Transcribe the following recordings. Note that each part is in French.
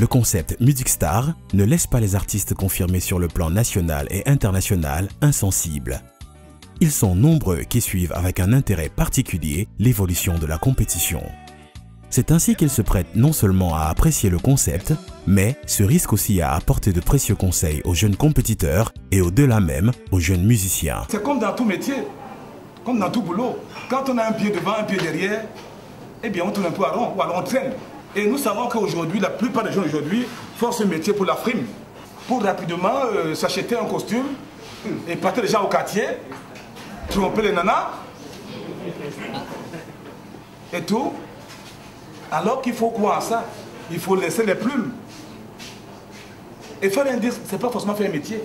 Le concept Music Star ne laisse pas les artistes confirmés sur le plan national et international insensibles. Ils sont nombreux qui suivent avec un intérêt particulier l'évolution de la compétition. C'est ainsi qu'ils se prêtent non seulement à apprécier le concept, mais se risquent aussi à apporter de précieux conseils aux jeunes compétiteurs et au-delà même aux jeunes musiciens. C'est comme dans tout métier, comme dans tout boulot. Quand on a un pied devant, un pied derrière, eh bien on tourne un peu à rond ou alors on traîne. Et nous savons qu'aujourd'hui, la plupart des gens aujourd'hui font ce métier pour la frime, pour rapidement s'acheter un costume et partir déjà au quartier, tromper les nanas et tout. Alors qu'il faut quoi à ça? Il faut laisser les plumes. Et faire un disque, c'est pas forcément faire un métier.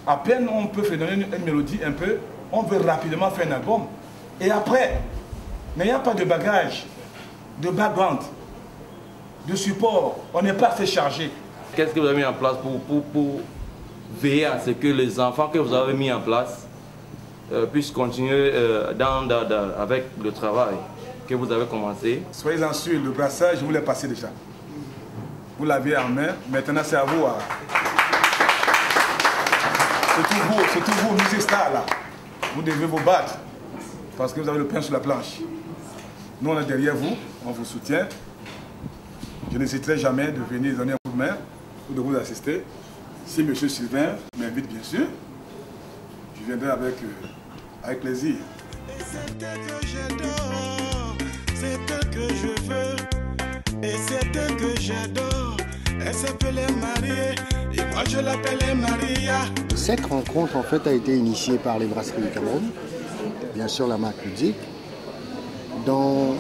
À peine on peut faire donner une mélodie un peu, on veut rapidement faire un album. Et après, n'ayant pas de bagage, de background, de support, on n'est pas assez chargé. Qu'est-ce que vous avez mis en place pour veiller à ce que les enfants que vous avez mis en place puissent continuer avec le travail que vous avez commencé? Soyez-en sûrs, le brassage, je vous l'ai passé déjà. Vous l'avez en main, maintenant c'est à vous. C'est tout vous, Music Star là. Vous devez vous battre parce que vous avez le pain sur la planche. Nous on est derrière vous, on vous soutient. Je n'hésiterai jamais de venir donner un coup de main ou de vous assister. Si M. Sylvain m'invite bien sûr, je viendrai avec plaisir. C'est elle que j'adore, c'est elle que je veux, et c'est elle que j'adore. Elle s'appelle Marie, et moi je l'appelle Maria. Cette rencontre en fait a été initiée par les brasseries du Cameroun, bien sûr la marque Ludic, dans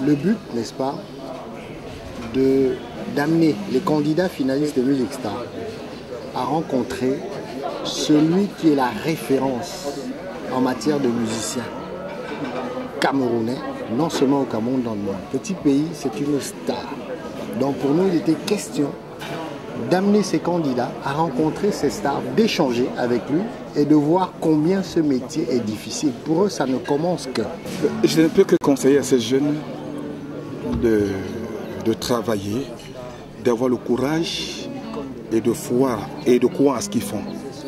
le but, n'est-ce pas, d'amener les candidats finalistes de Music Star à rencontrer celui qui est la référence en matière de musiciens camerounais, non seulement au Cameroun, dans le monde. Petit pays, c'est une star. Donc pour nous, il était question d'amener ces candidats à rencontrer ces stars, d'échanger avec lui et de voir combien ce métier est difficile. Pour eux, ça ne commence que. Je ne peux que conseiller à ces jeunes de travailler, d'avoir le courage et de foi et de croire à ce qu'ils font,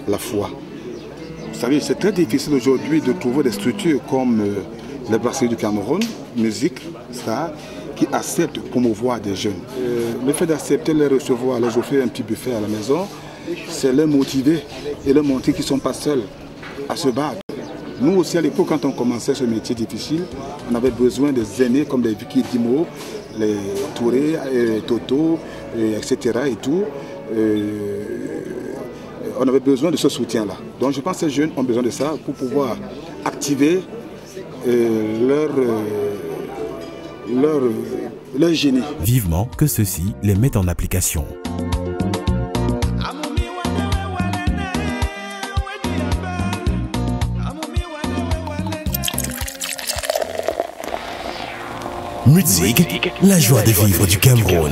la foi. Vous savez, c'est très difficile aujourd'hui de trouver des structures comme les brasseries du Cameroun, Music Star, qui acceptent de promouvoir des jeunes. Le fait d'accepter les recevoir, leur offrir un petit buffet à la maison, c'est les motiver et leur montrer qu'ils ne sont pas seuls à se battre. Nous aussi, à l'époque, quand on commençait ce métier difficile, on avait besoin des aînés comme les Vicky Dimo, les Touré, Toto, etc. et tout. On avait besoin de ce soutien-là. Donc je pense que ces jeunes ont besoin de ça pour pouvoir activer leur génie. Vivement que ceux-ci les mettent en application. Musique, la joie de vivre du Cameroun.